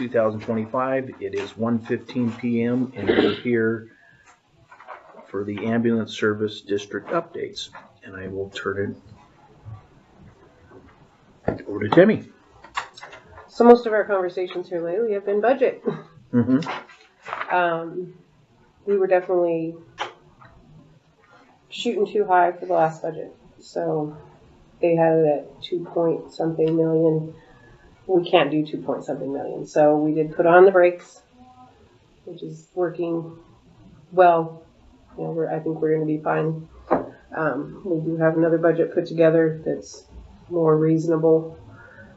2025. It is 1:15 p.m. and we're here for the ambulance service district updates. And I will turn it over to Timmy. So most of our conversations here lately have been budget. Mm-hmm. We were definitely shooting too high for the last budget. So they had it at 2-point-something million. We can't do 2-point-something million. So we did put on the brakes, which is working well. You know, I think we're going to be fine. We do have another budget put together that's more reasonable.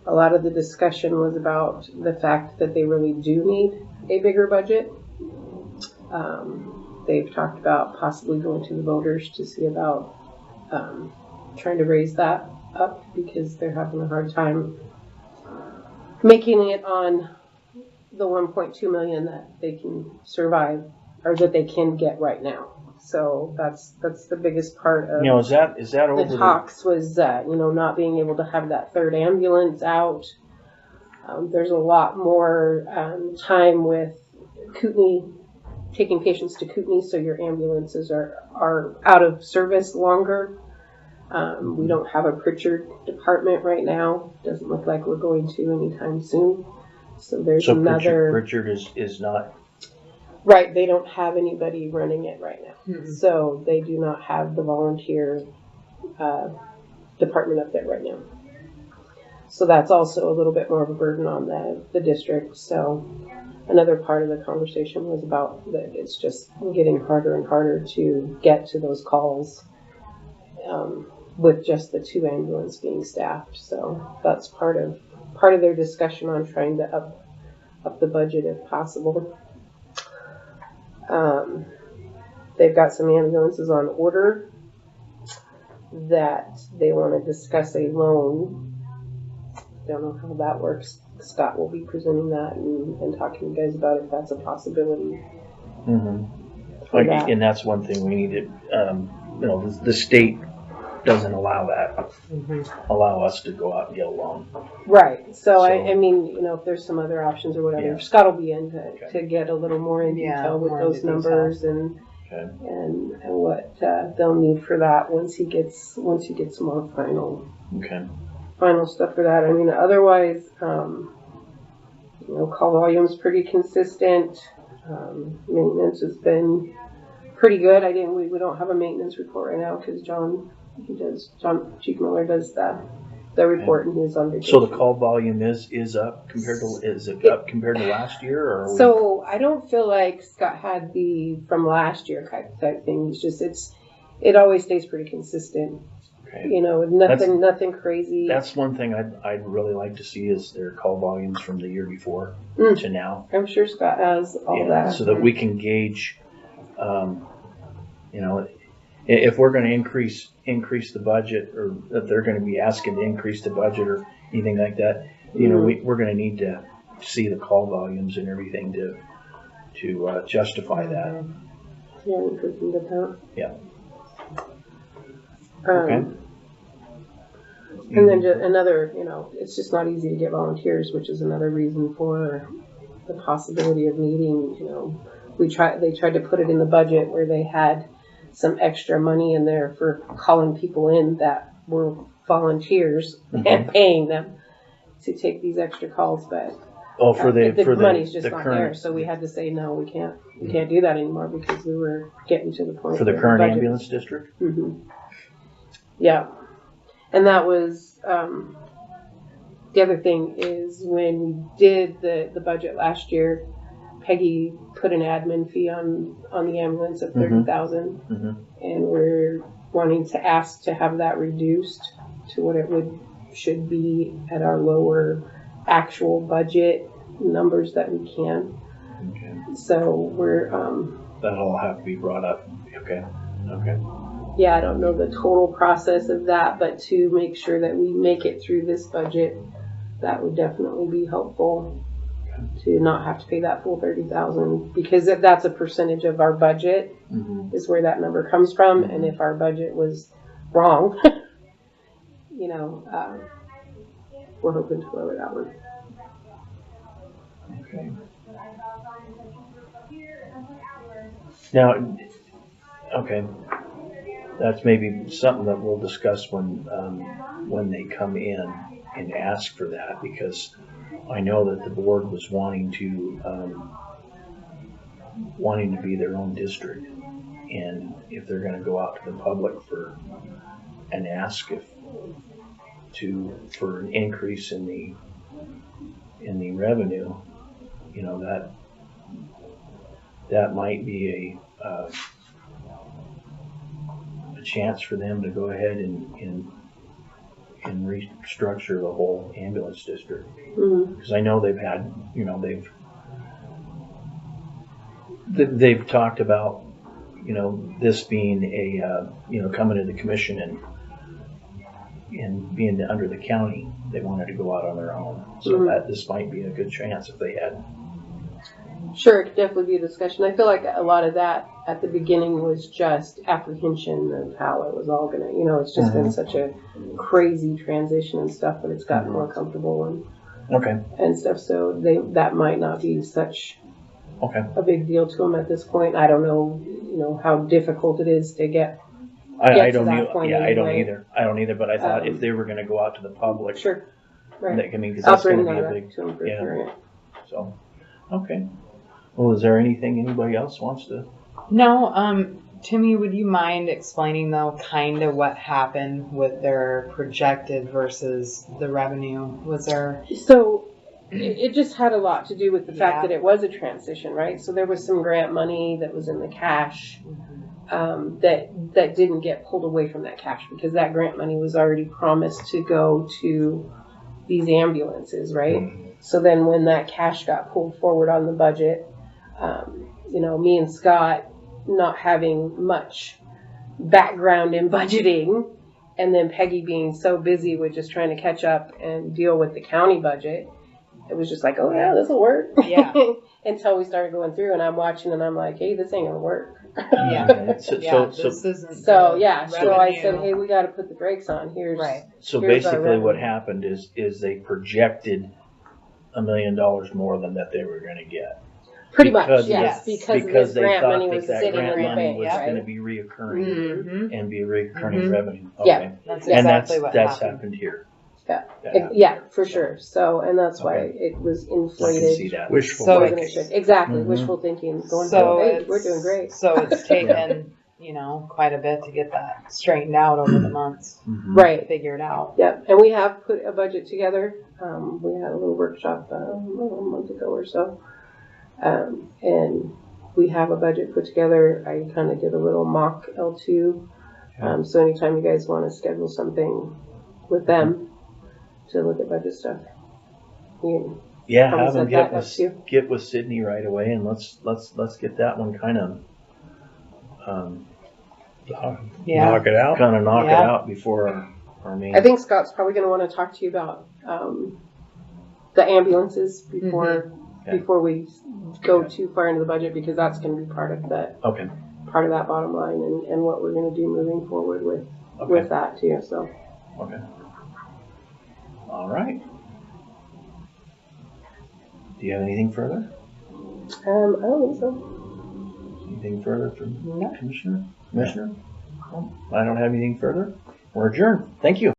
A lot of the discussion was about the fact that they really do need a bigger budget. They've talked about possibly going to the voters to see about trying to raise that up because they're having a hard time making it on the 1.2 million that they can survive or that they can get right now. So that's the biggest part of Is that over the talks was not being able to have that third ambulance out. There's a lot more time with Kootenai, taking patients to Kootenai, so your ambulances are out of service longer. We don't have a Pritchard department right now. Doesn't look like we're going to anytime soon. So there's another. Pritchard is not. Right, they don't have anybody running it right now. Mm-hmm. So they do not have the volunteer department up there right now. So that's also a little bit more of a burden on the district. So another part of the conversation was about that it's just getting harder and harder to get to those calls with just the 2 ambulances being staffed. So that's part of their discussion on trying to up the budget if possible. They've got some ambulances on order that they want to discuss a loan. Don't know how that works. Scott will be presenting that and talking to you guys about if that's a possibility. Mm-hmm. And that's one thing we need to, the state doesn't allow that, allow us to go out and get a loan. Right. So I mean, if there's some other options or whatever, Yeah. Scott will be in to get a little more in detail with those numbers and what they'll need for that once he gets more final stuff for that. I mean, otherwise, call volume's pretty consistent. Maintenance has been pretty good. We don't have a maintenance report right now because Chief Miller does the report and he's on vacation. So the call volume is up compared to last year, or so I don't feel like Scott had the from last year type thing. It's just it always stays pretty consistent. Okay. Nothing crazy. That's one thing I'd really like to see is their call volumes from the year before to now. I'm sure Scott has all that. So that we can gauge, if we're going to increase the budget, or if they're going to be asking to increase the budget or anything like that, we're going to need to see the call volumes and everything to justify that. Yeah, we can get that. Yeah. Okay. And then just another, it's just not easy to get volunteers, which is another reason for the possibility of needing, they tried to put it in the budget where they had some extra money in there for calling people in that were volunteers and paying them to take these extra calls, but the money's just not there. So we had to say, no, we can't do that anymore because we were getting to the point for the current ambulance district. Mm-hmm. Yeah. And that was, the other thing is when we did the budget last year, Peggy put an admin fee on the ambulance of $30,000, and we're wanting to ask to have that reduced to what it should be at our lower actual budget numbers that we can. Okay. So we're that'll have to be brought up. Okay. Yeah, I don't know the total process of that, but to make sure that we make it through this budget, that would definitely be helpful to not have to pay that full $30,000, because if that's a percentage of our budget is where that number comes from. And if our budget was wrong, we're hoping to lower that one. Okay. Now, okay, that's maybe something that we'll discuss when they come in and ask for that, because I know that the board was wanting to be their own district, and if they're going to go out to the public for and ask for an increase in the revenue, you know, that might be a chance for them to go ahead and restructure the whole ambulance district. Because I know they've had, you know, they've talked about, you know, this being a, you know, coming to the commission and being under the county. They wanted to go out on their own. So that this might be a good chance if they had. Sure, it could definitely be a discussion. I feel like a lot of that at the beginning was just apprehension of how it was all gonna, you know, it's just been such a crazy transition and stuff, but it's gotten more comfortable and stuff. So that might not be such a big deal to them at this point. I don't know, you know, how difficult it is to get I don't to that know. point Yeah, anyway. I don't either. But I thought if they were going to go out to the public, Sure, right. I mean, because I'll that's going bring to be that a up big. to them for Yeah. sure. So, okay. Well, is there anything anybody else wants to? No, Timmy, would you mind explaining though kind of what happened with their projected versus the revenue? Was there? So it just had a lot to do with the fact Yeah. that it was a transition, right? So there was some grant money that was in the cash that didn't get pulled away from that cash because that grant money was already promised to go to these ambulances, right? So then when that cash got pulled forward on the budget, you know, me and Scott not having much background in budgeting, and then Peggy being so busy with just trying to catch up and deal with the county budget, it was just like, oh yeah, this will work. Yeah. Until we started going through, and I'm watching, and I'm like, hey, this ain't gonna work. Yeah. So, Yeah, so, this isn't. So the yeah, so I said, revenue. hey, we got to put the brakes on. Here's Right. so here's our basically, what revenue. happened is they projected $1 million more than that they were going to get. pretty much, Because- yes, because Because this they grant thought money was that sitting in grant the money bank, was right? going to be reoccurring Mm-hmm. and be recurring revenue. Yeah. Okay. That's And exactly what that's happened. happened here. Yeah. That happened Yeah, here. for sure. So, and that's why it was I can inflated. see that. Wishful So more than it it's- should. Exactly, Mhm. wishful thinking. Going, So hey, it's- we're doing great. So it's taken, you know, quite a bit to get that straightened out over the months, Mhm. Right. figured out. Yeah, and we have put a budget together. We had a little workshop a month ago or so, and we have a budget put together. I kind of did a little mock L2. So anytime you guys want to schedule something with them to look at budget stuff, you Yeah, Probably have them set that up too. get with Sydney right away, and let's get that one kind of Yeah. Knock it out. knock Yeah. it out before our main. I think Scott's probably going to want to talk to you about the ambulances before Okay. before we go too far into the budget, because that's going to be part of that Okay. bottom line and what we're going to do moving forward with Okay. that too. So Okay. All right. Do you have anything further? I don't think so. Anything further from No. Commissioner? No, I don't have anything further. We're adjourned. Thank you.